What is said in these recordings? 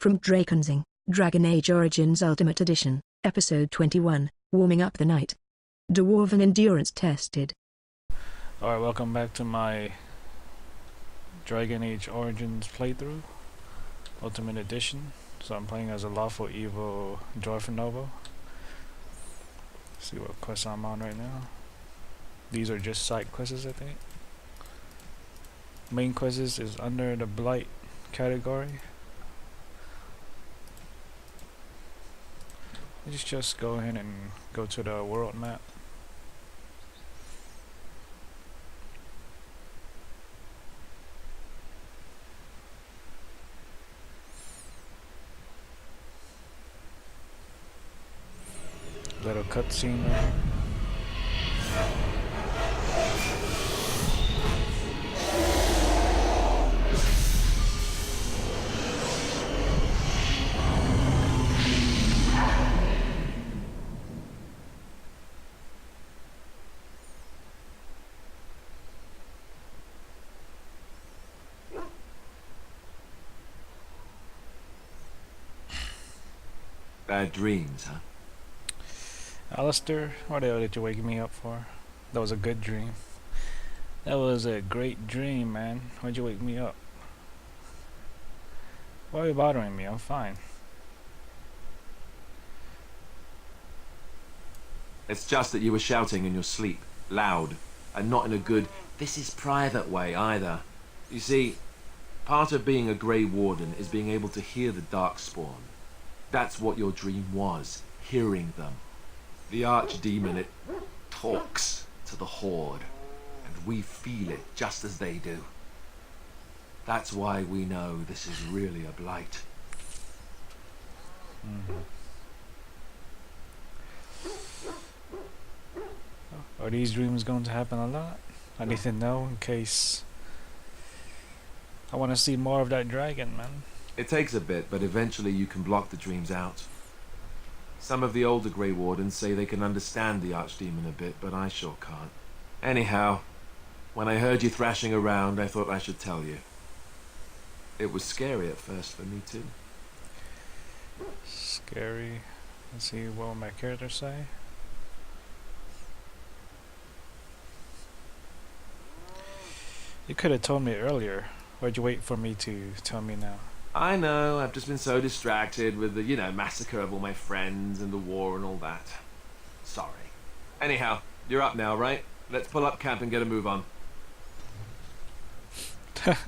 From Drakenseng, Dragon Age Origins Ultimate Edition, Episode 21, Warming Up the Night. Dwarven Endurance Tested. Alright, welcome back to my Dragon Age Origins playthrough, Ultimate Edition. So I'm playing as a lawful evil Dwarven noble. See what quest I'm on right now. These are just side quests, I think. Main quests is under the Blight category. Let's just go ahead and go to the world map. Little cutscene right here. Bad dreams, huh? Alistair, what the hell did you wake me up for? That was a good dream. That was a great dream, man. Why'd you wake me up? Why are you bothering me? I'm fine. It's just that you were shouting in your sleep, loud, and not in a good, this is private way either. You see, part of being a Grey Warden is being able to hear the Darkspawn. That's what your dream was, hearing them. The Archdemon, it talks to the Horde, and we feel it just as they do. That's why we know this is really a blight. Are these dreams going to happen a lot? I need to know in case I want to see more of that dragon, man. It takes a bit, but eventually you can block the dreams out. Some of the older Grey Wardens say they can understand the Archdemon a bit, but I sure can't. Anyhow, when I heard you thrashing around, I thought I should tell you. It was scary at first for me too. Scary. Let's see what will my character say. You could have told me earlier. Why'd you wait for me to tell me now? I know, I've just been so distracted with the, massacre of all my friends and the war and all that. Sorry. Anyhow, you're up now, right? Let's pull up camp and get a move on.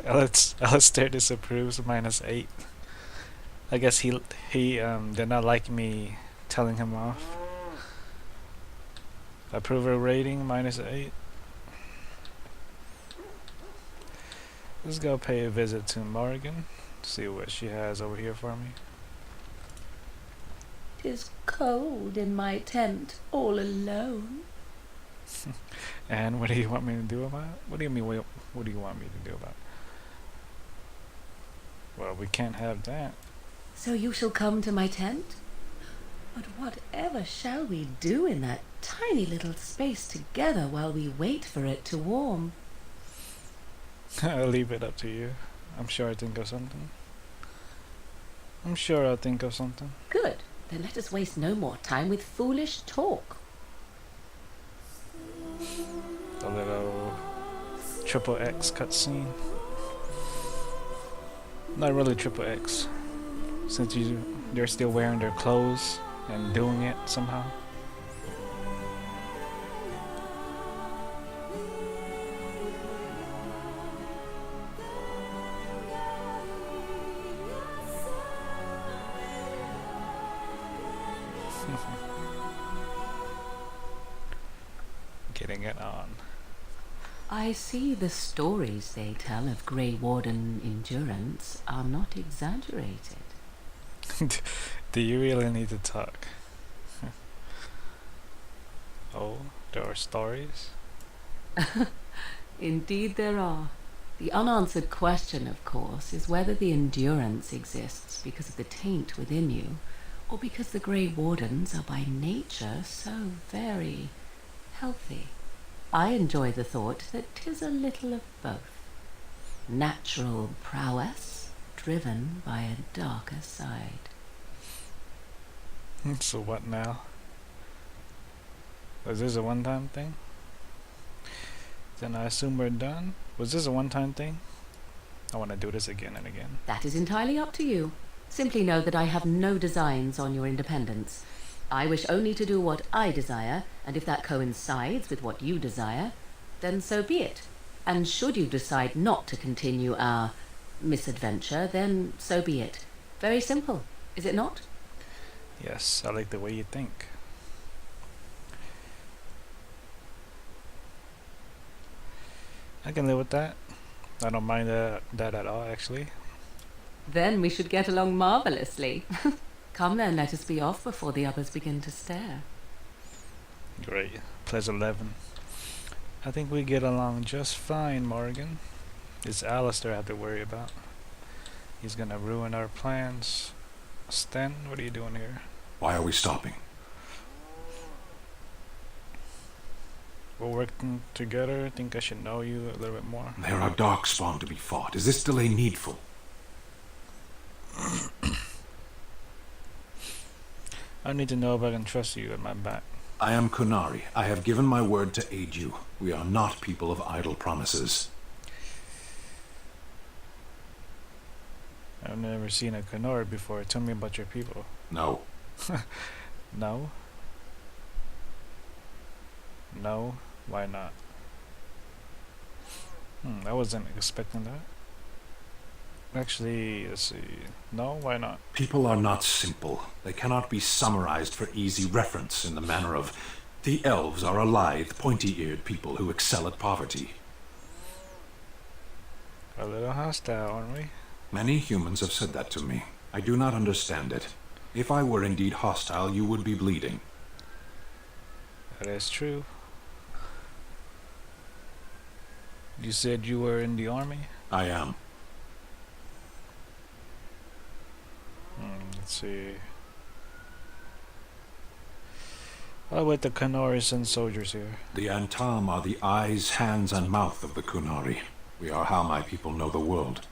Alistair disapproves, -8. I guess he did not like me telling him off. Approval rating -8. Let's go pay a visit to Morrigan. See what she has over here for me. 'Tis cold in my tent, all alone. And what do you want me to do about it? What do you mean, what do you want me to do about it? Well, we can't have that. So you shall come to my tent? But whatever shall we do in that tiny little space together while we wait for it to warm? I'll leave it up to you. I'm sure I'll think of something. Good. Then let us waste no more time with foolish talk. A little triple X cutscene. Not really triple X, since they're still wearing their clothes and doing it somehow. Getting it on. I see the stories they tell of Grey Warden endurance are not exaggerated. Do you really need to talk? Oh, there are stories? Indeed there are. The unanswered question, of course, is whether the endurance exists because of the taint within you, or because the Grey Wardens are by nature so very healthy. I enjoy the thought that 'tis a little of both. Natural prowess, driven by a darker side. So what now? Was this a one-time thing? Then I assume we're done. Was this a one-time thing? I want to do this again and again. That is entirely up to you. Simply know that I have no designs on your independence. I wish only to do what I desire, and if that coincides with what you desire, then so be it. And should you decide not to continue our misadventure, then so be it. Very simple, is it not? Yes, I like the way you think. I can live with that. I don't mind that at all, actually. Then we should get along marvelously. Come then, let us be off before the others begin to stare. Great. Plus 11. I think we get along just fine, Morgan. It's Alistair I have to worry about. He's gonna ruin our plans. Sten, what are you doing here? Why are we stopping? We're working together. I think I should know you a little bit more. There are darkspawn to be fought. Is this delay needful? I need to know if I can trust you at my back. I am Kunari. I have given my word to aid you. We are not people of idle promises. I've never seen a Kunari before. Tell me about your people. No. No? No? Why not? I wasn't expecting that. Actually, let's see. No? Why not? People are not simple. They cannot be summarized for easy reference in the manner of, the elves are a lithe, pointy-eared people who excel at poverty. A little hostile, aren't we? Many humans have said that to me. I do not understand it. If I were indeed hostile, you would be bleeding. That is true. You said you were in the army? I am. Let's see. Oh, with the Kunaris and soldiers here. The Antam are the eyes, hands, and mouth of the Kunari. We are how my people know the world.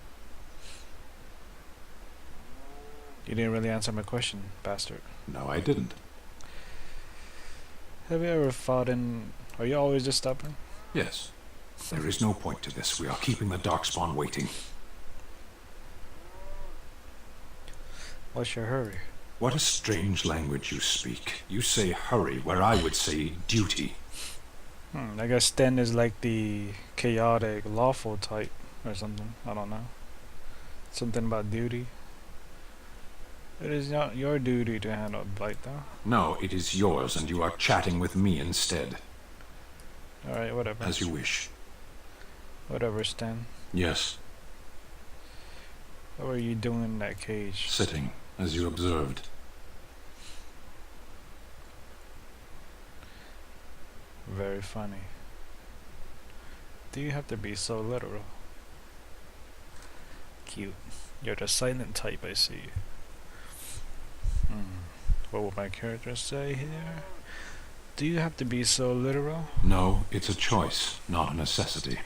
You didn't really answer my question, bastard. No, I didn't. Have you ever fought in... Are you always just stubborn? Yes. There is no point to this. We are keeping the darkspawn waiting. What's your hurry? What a strange language you speak. You say hurry where I would say duty. I guess Sten is like the chaotic, lawful type or something. I don't know. Something about duty. It is not your duty to handle blight, though. No, it is yours, and you are chatting with me instead. Alright, whatever. As you wish. Whatever, Sten. Yes. What were you doing in that cage? Sitting, as you observed. Very funny. Do you have to be so literal? Cute. You're the silent type, I see. What would my character say here? Do you have to be so literal? No, it's a choice, not a necessity.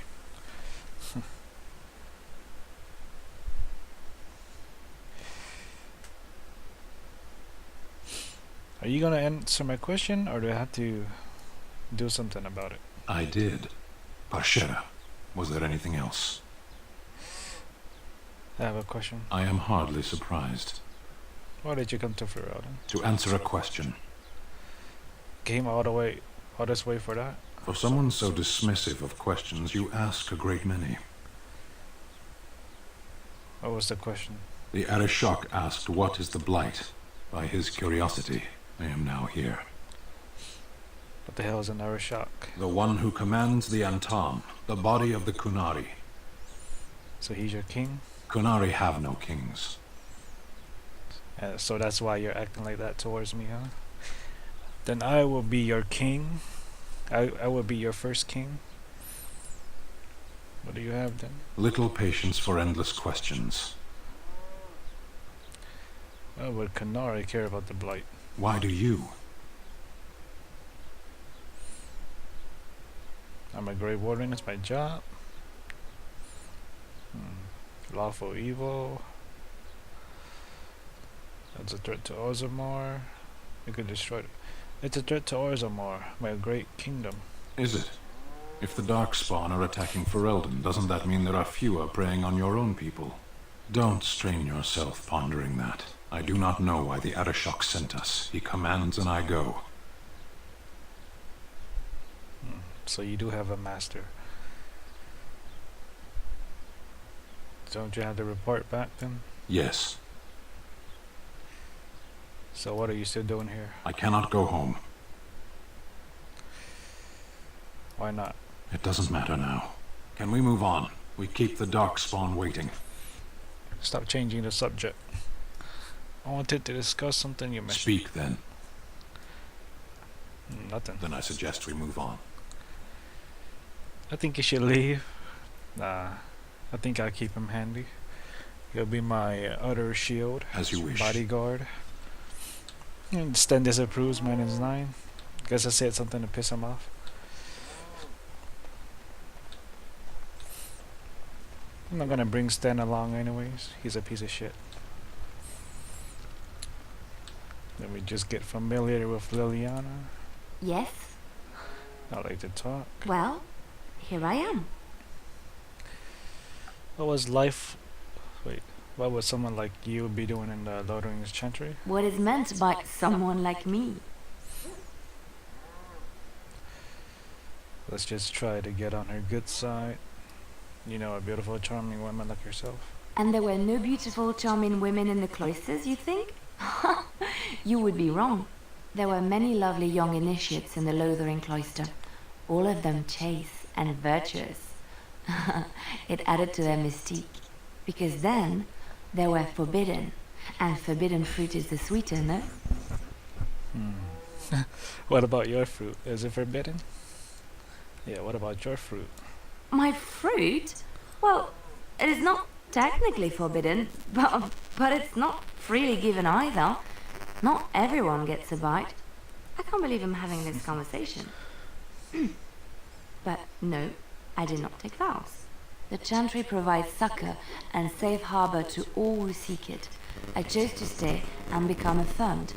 Are you gonna answer my question, or do I have to do something about it? I did. Parshera, was there anything else? I have a question. I am hardly surprised. Why did you come to Ferelden? To answer a question. Came all this way for that? For someone so dismissive of questions, you ask a great many. What was the question? The Arishok asked, "What is the blight?" By his curiosity, I am now here. What the hell is an Arishok? The one who commands the Antam, the body of the Kunari. So he's your king? Kunari have no kings. So that's why you're acting like that towards me, huh? Then I will be your king. I will be your first king. What do you have then? Little patience for endless questions. Why would Kunari care about the blight? Why do you? I'm a Grey Warden, it's my job. Lawful evil. It's a threat to Orzammar. You could destroy it. It's a threat to Orzammar, my great kingdom. Is it? If the Darkspawn are attacking Ferelden, doesn't that mean there are fewer preying on your own people? Don't strain yourself pondering that. I do not know why the Arishok sent us. He commands and I go. So you do have a master. Don't you have to report back then? Yes. So what are you still doing here? I cannot go home. Why not? It doesn't matter now. Can we move on? We keep the Darkspawn waiting. Stop changing the subject. I wanted to discuss something you mentioned. Speak then. Nothing. Then I suggest we move on. I think you should leave. Nah, I think I'll keep him handy. He'll be my utter shield. As you wish. Bodyguard. And Sten disapproves, -9. Guess I said something to piss him off. I'm not gonna bring Sten along anyways. He's a piece of shit. Let me just get familiar with Liliana. Yes? I like to talk. Well, here I am. What was life... Wait, what would someone like you be doing in the Lord of the Rings Chantry? What is meant by someone like me? Let's just try to get on her good side. You know, a beautiful, charming woman like yourself. And there were no beautiful, charming women in the cloisters, you think? You would be wrong. There were many lovely young initiates in the Lothering cloister, all of them chaste and virtuous. It added to their mystique, because then they were forbidden, and forbidden fruit is the sweeter, no? What about your fruit? Is it forbidden? Yeah, what about your fruit? My fruit? Well, it is not technically forbidden, but it's not freely given either. Not everyone gets a bite. I can't believe I'm having this conversation. But no, I did not take vows. The Chantry provides succor and safe harbor to all who seek it. I chose to stay and become affirmed.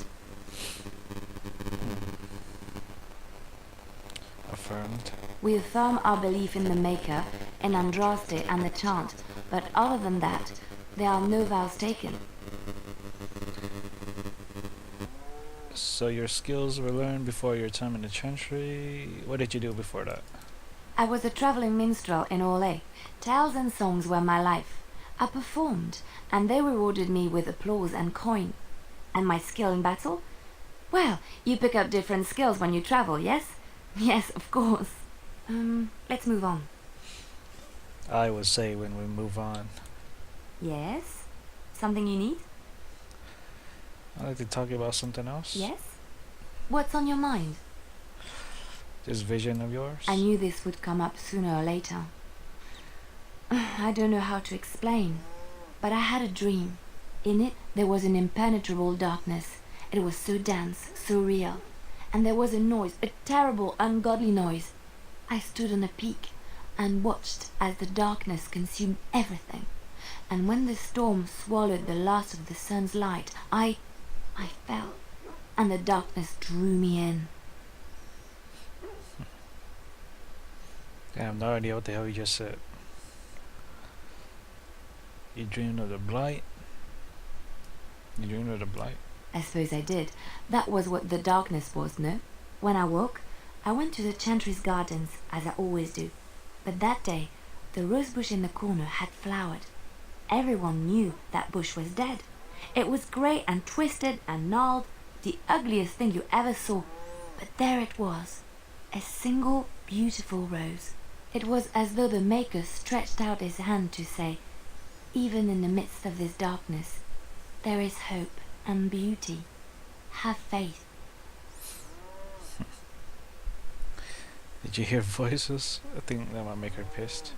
Affirmed. We affirm our belief in the Maker, in Andraste and the chant, but other than that, there are no vows taken. So your skills were learned before your time in the Chantry. What did you do before that? I was a traveling minstrel in Orlais. Tales and songs were my life. I performed, and they rewarded me with applause and coin. And my skill in battle? Well, you pick up different skills when you travel, yes? Yes, of course. Let's move on. I would say when we move on. Yes? Something you need? I'd like to talk about something else. Yes? What's on your mind? This vision of yours. I knew this would come up sooner or later. I don't know how to explain, but I had a dream. In it, there was an impenetrable darkness. It was so dense, so real. And there was a noise, a terrible, ungodly noise. I stood on a peak and watched as the darkness consumed everything. And when the storm swallowed the last of the sun's light, I fell, and the darkness drew me in. I have no idea what the hell you just said. You dreamed of the blight? You dreamed of the blight? I suppose I did. That was what the darkness was, no? When I woke, I went to the Chantry's gardens, as I always do. But that day, the rose bush in the corner had flowered. Everyone knew that bush was dead. It was grey and twisted and gnarled, the ugliest thing you ever saw. But there it was, a single beautiful rose. It was as though the Maker stretched out his hand to say, even in the midst of this darkness, there is hope and beauty. Have faith. Did you hear voices? I think that might make her pissed.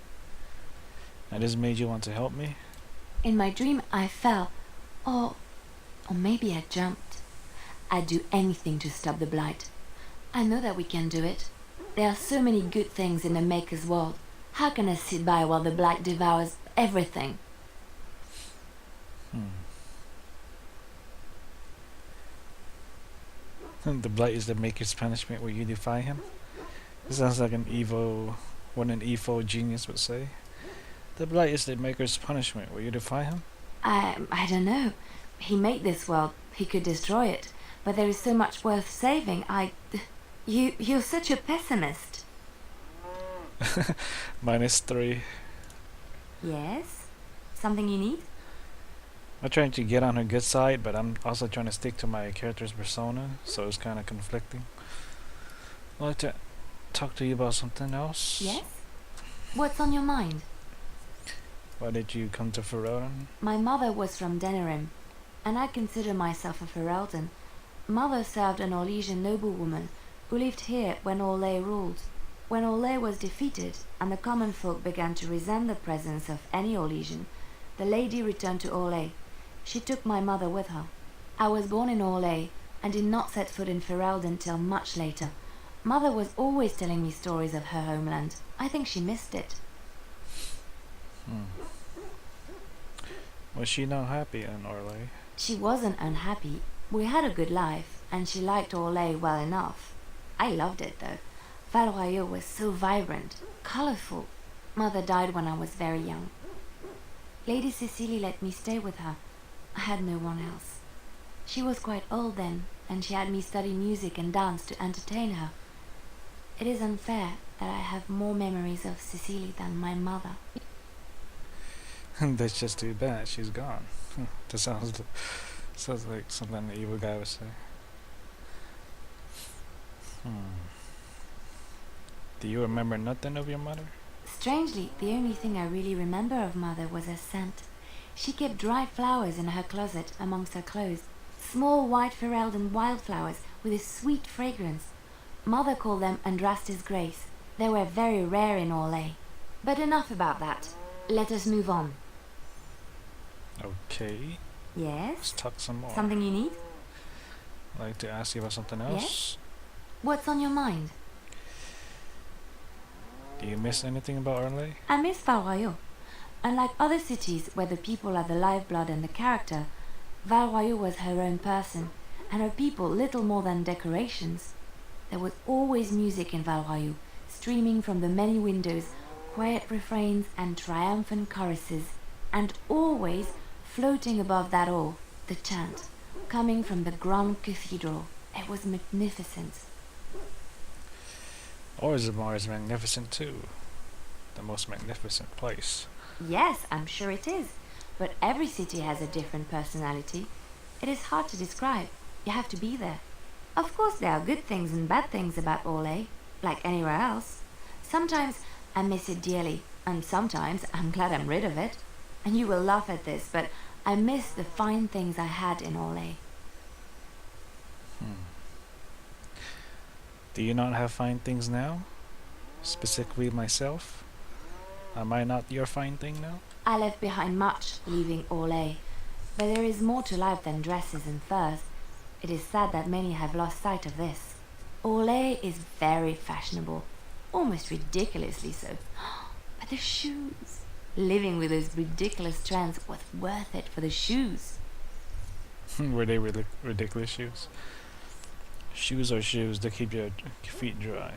And this made you want to help me? In my dream, I fell. Or maybe I jumped. I'd do anything to stop the blight. I know that we can do it. There are so many good things in the Maker's world. How can I sit by while the blight devours everything? The blight is the maker's punishment where you defy him. This sounds like what an evil genius would say. The blight is the maker's punishment where you defy him. I don't know. He made this world. He could destroy it. But there is so much worth saving. You're such a pessimist. -3. Yes? Something you need? I'm trying to get on her good side, but I'm also trying to stick to my character's persona, so it's kind of conflicting. I'd like to talk to you about something else. Yes? What's on your mind? Why did you come to Ferelden? My mother was from Denerim, and I consider myself a Ferelden. Mother served an Orlesian noblewoman who lived here when Orlais ruled. When Orlais was defeated and the common folk began to resent the presence of any Orlesian, the lady returned to Orlais. She took my mother with her. I was born in Orlais and did not set foot in Ferelden till much later. Mother was always telling me stories of her homeland. I think she missed it. Was she not happy in Orlais? She wasn't unhappy. We had a good life, and she liked Orlais well enough. I loved it, though. Valroyaux was so vibrant, colourful. Mother died when I was very young. Lady Cecily let me stay with her. I had no one else. She was quite old then, and she had me study music and dance to entertain her. It is unfair that I have more memories of Cecily than my mother. That's just too bad. She's gone. That sounds like something an evil guy would say. Do you remember nothing of your mother? Strangely, the only thing I really remember of Mother was her scent. She kept dried flowers in her closet amongst her clothes. Small white Ferelden wildflowers with a sweet fragrance. Mother called them Andraste's Grace. They were very rare in Orlais. But enough about that. Let us move on. Okay. Yes? Let's talk some more. Something you need? I'd like to ask you about something else. Yes? What's on your mind? Do you miss anything about Orlais? I miss Valroyaux. Unlike other cities where the people are the lifeblood and the character, Valroyaux was her own person, and her people little more than decorations. There was always music in Valroyaux, streaming from the many windows, quiet refrains and triumphant choruses, and always floating above that all, the chant, coming from the grand cathedral. It was magnificent. Orzammar is magnificent too. The most magnificent place. Yes, I'm sure it is. But every city has a different personality. It is hard to describe. You have to be there. Of course there are good things and bad things about Orlais, like anywhere else. Sometimes I miss it dearly, and sometimes I'm glad I'm rid of it. And you will laugh at this, but I miss the fine things I had in Orlais. Do you not have fine things now? Specifically myself? Am I not your fine thing now? I left behind much, leaving Orlais. But there is more to life than dresses and furs. It is sad that many have lost sight of this. Orlais is very fashionable, almost ridiculously so. But the shoes! Living with those ridiculous trends was worth it for the shoes. Were they ridiculous shoes? Shoes are shoes to keep your feet dry.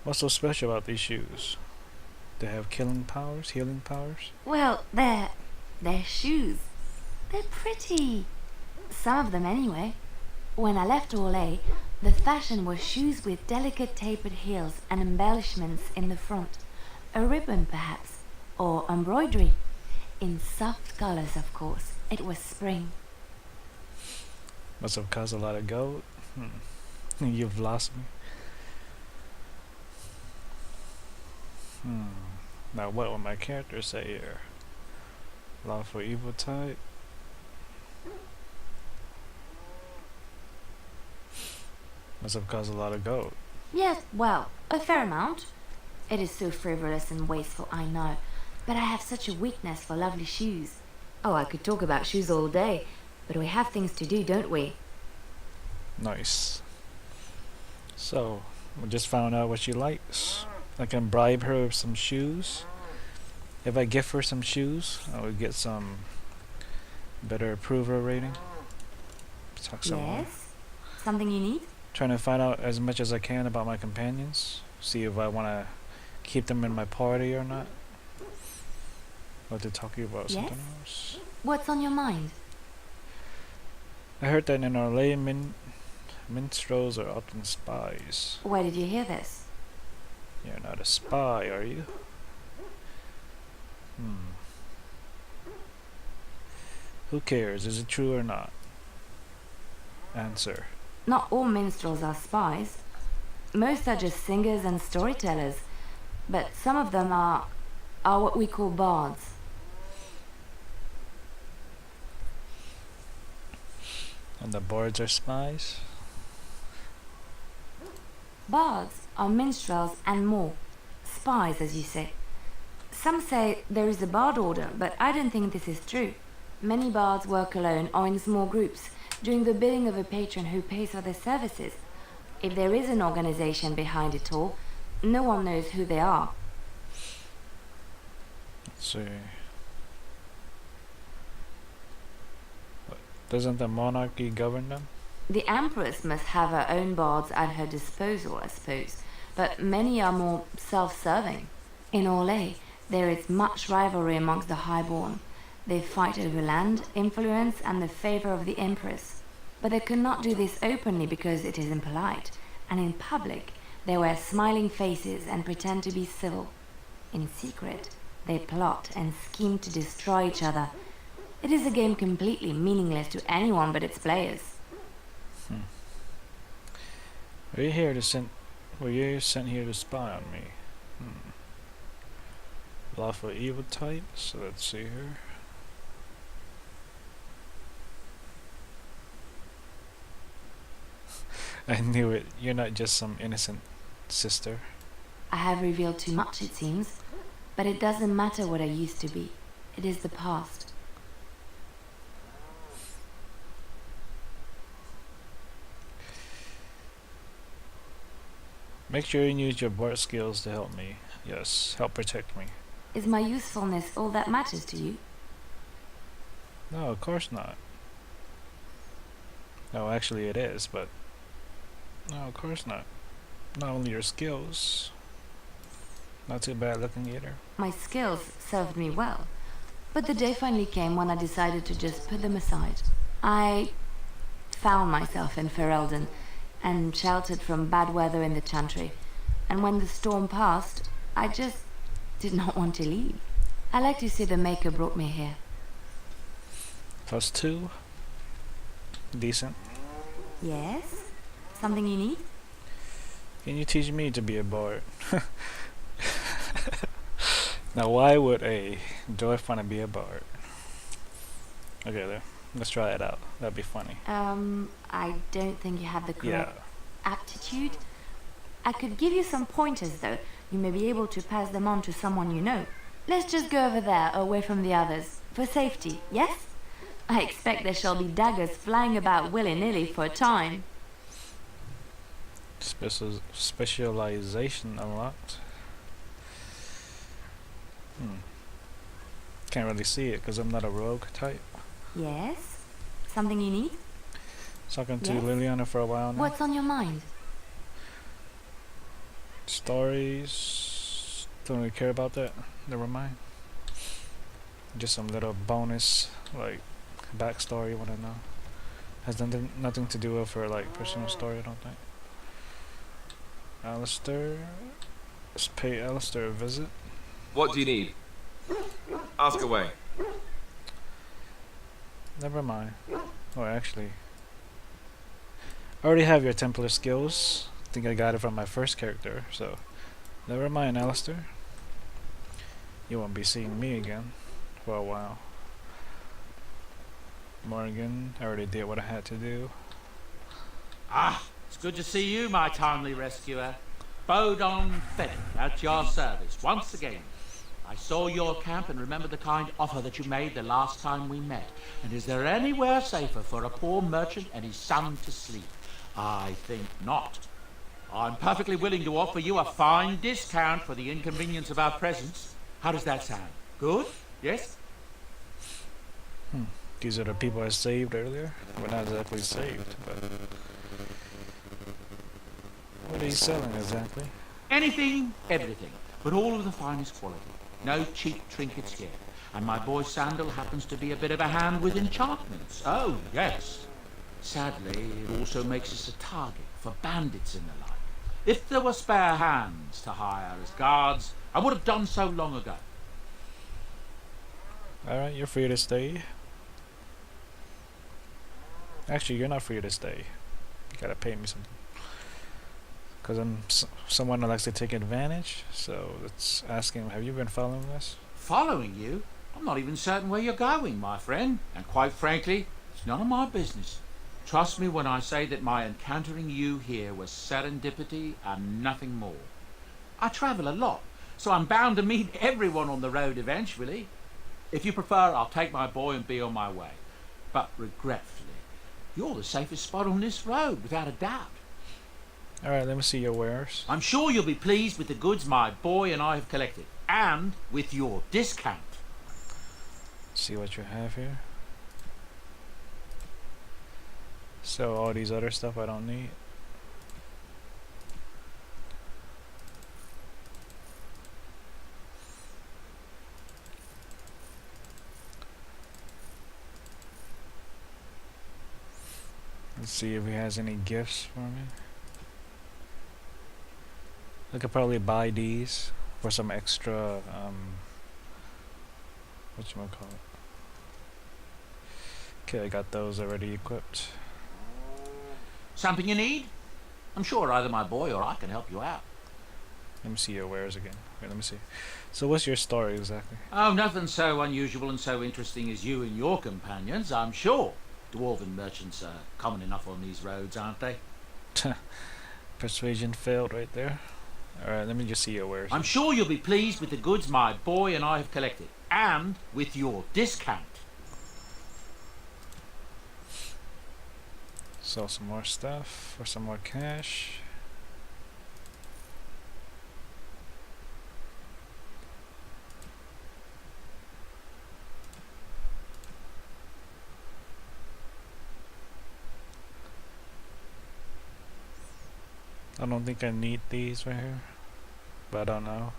What's so special about these shoes? They have killing powers, healing powers? Well, they're shoes. They're pretty. Some of them anyway. When I left Orlais, the fashion was shoes with delicate tapered heels and embellishments in the front. A ribbon perhaps, or embroidery. In soft colors, of course. It was spring. Must have cost a lot of gold. You've lost me. Now what would my character say here? Lawful evil type? Must have cost a lot of gold. Yes, well, a fair amount. It is so frivolous and wasteful, I know. But I have such a weakness for lovely shoes. Oh, I could talk about shoes all day. But we have things to do, don't we? Nice. So, we just found out what she likes. I can bribe her with some shoes. If I give her some shoes, I would get some better approval rating. Talk some more. Yes? Something you need? Trying to find out as much as I can about my companions. See if I want to keep them in my party or not. Or to talk to you about something else. What's on your mind? I heard that in our lay minstrels are often spies. Where did you hear this? You're not a spy, are you? Who cares? Is it true or not? Answer. Not all minstrels are spies. Most are just singers and storytellers. But some of them are what we call bards. And the bards are spies? Bards are minstrels and more. Spies, as you say. Some say there is a bard order, but I don't think this is true. Many bards work alone or in small groups, doing the bidding of a patron who pays for their services. If there is an organization behind it all, no one knows who they are. Let's see. Doesn't the monarchy govern them? The Empress must have her own bards at her disposal, I suppose, but many are more self-serving. In Orlais, there is much rivalry amongst the highborn. They fight over land, influence, and the favor of the Empress. But they cannot do this openly because it is impolite, and in public, they wear smiling faces and pretend to be civil. In secret, they plot and scheme to destroy each other. It is a game completely meaningless to anyone but its players. Were you sent here to spy on me? Lawful evil type, so let's see here. I knew it. You're not just some innocent sister. I have revealed too much, it seems, but it doesn't matter what I used to be. It is the past. Make sure you use your bard skills to help me. Yes, help protect me. Is my usefulness all that matters to you? No, of course not. No, actually it is, but... No, of course not. Not only your skills. Not too bad looking either. My skills served me well, but the day finally came when I decided to just put them aside. I found myself in Ferelden and sheltered from bad weather in the Chantry, and when the storm passed, I just did not want to leave. I like to see the Maker brought me here. +2. Decent. Yes? Something you need? Can you teach me to be a bard? Now why would a dwarf want to be a bard? Okay there. Let's try it out. That'd be funny. I don't think you have the correct Yeah. aptitude. I could give you some pointers though. You may be able to pass them on to someone you know. Let's just go over there, away from the others. For safety, yes? I expect there shall be daggers flying about willy-nilly for a time. Specialization unlocked. Can't really see it because I'm not a rogue type. Yes? Something you need? Talking to Yes? Liliana for a while now. What's on your mind? Stories. Don't really care about that. Never mind. Just some little bonus, like, backstory you want to know. Has nothing to do with her, like, personal story, I don't think. Alistair. Let's pay Alistair a visit. What do you need? Ask away. Never mind. Oh, actually, I already have your Templar skills. I think I got it from my first character, so never mind, Alistair. You won't be seeing me again for a while. Morgan, I already did what I had to do. Ah, it's good to see you, my timely rescuer. Bodon Fenn, at your service once again. I saw your camp and remember the kind offer that you made the last time we met. And is there anywhere safer for a poor merchant and his son to sleep? I think not. I'm perfectly willing to offer you a fine discount for the inconvenience of our presence. How does that sound? Good? Yes? These are the people I saved earlier. Well, not exactly saved, but what are you selling exactly? Anything, everything, but all of the finest quality. No cheap trinkets here. And my boy Sandal happens to be a bit of a hand with enchantments. Oh, yes. Sadly, it also makes us a target for bandits and the like. If there were spare hands to hire as guards, I would have done so long ago. Alright, you're free to stay. Actually, you're not free to stay. You gotta pay me something. Because I'm someone who likes to take advantage. So let's ask him, have you been following us? Following you? I'm not even certain where you're going, my friend. And quite frankly, it's none of my business. Trust me when I say that my encountering you here was serendipity and nothing more. I travel a lot, so I'm bound to meet everyone on the road eventually. If you prefer, I'll take my boy and be on my way. But regretfully, you're the safest spot on this road, without a doubt. Alright, let me see your wares. I'm sure you'll be pleased with the goods my boy and I have collected, and with your discount. See what you have here. So all these other stuff I don't need. Let's see if he has any gifts for me. I could probably buy these for some extra whatchamacallit. Okay, I got those already equipped. Something you need? I'm sure either my boy or I can help you out. Let me see your wares again. Wait, let me see. So what's your story exactly? Oh, nothing so unusual and so interesting as you and your companions, I'm sure. Dwarven merchants are common enough on these roads, aren't they? Persuasion failed right there. Alright, let me just see your wares. I'm sure you'll be pleased with the goods my boy and I have collected, and with your discount. Sell some more stuff for some more cash. I don't think I need these right here, but I don't know.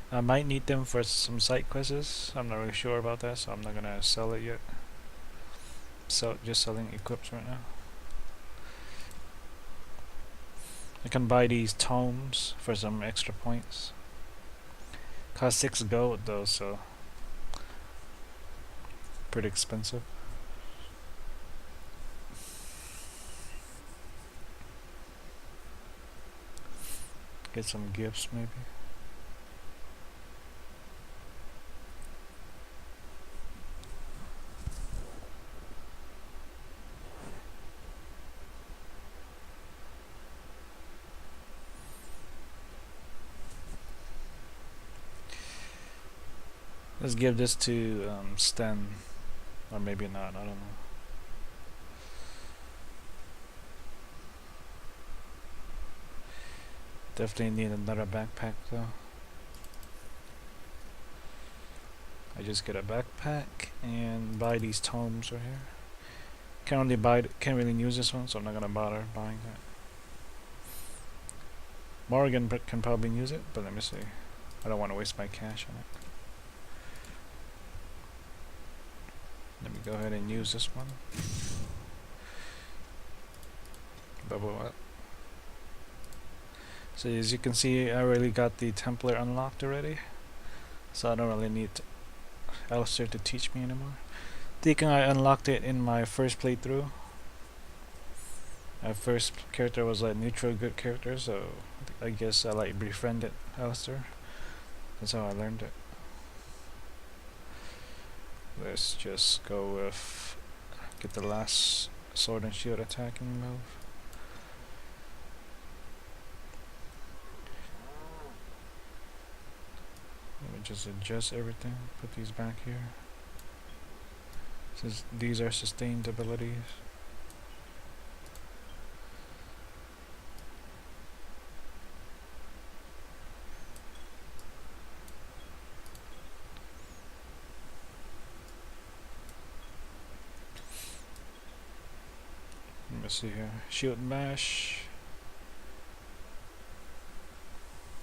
I might need them for some side quests. I'm not really sure about that, so I'm not gonna sell it yet. So just selling equips right now. I can buy these tomes for some extra points. Cost 6 gold though, so pretty expensive. Get some gifts maybe. Let's give this to Sten, or maybe not, I don't know. Definitely need another backpack though. I just get a backpack and buy these tomes right here. Can't really use this one, so I'm not gonna bother buying that. Morgan can probably use it, but let me see. I don't want to waste my cash on it. Let me go ahead and use this one. Bubble up. So as you can see, I already got the Templar unlocked already, so I don't really need Alistair to teach me anymore. I think I unlocked it in my first playthrough. My first character was like neutral good character, so I guess I like befriended Alistair. That's how I learned it. Let's just go with get the last sword and shield attacking move. Let me just adjust everything, put these back here. Since these are sustained abilities. Let me see here. Shield bash.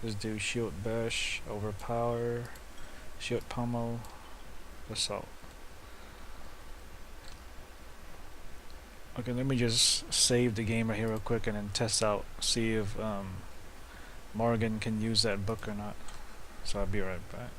Let's do shield bash, overpower, shield pummel, assault. Okay, let me just save the game right here real quick and then test out, see if Morgan can use that book or not. So I'll be right back.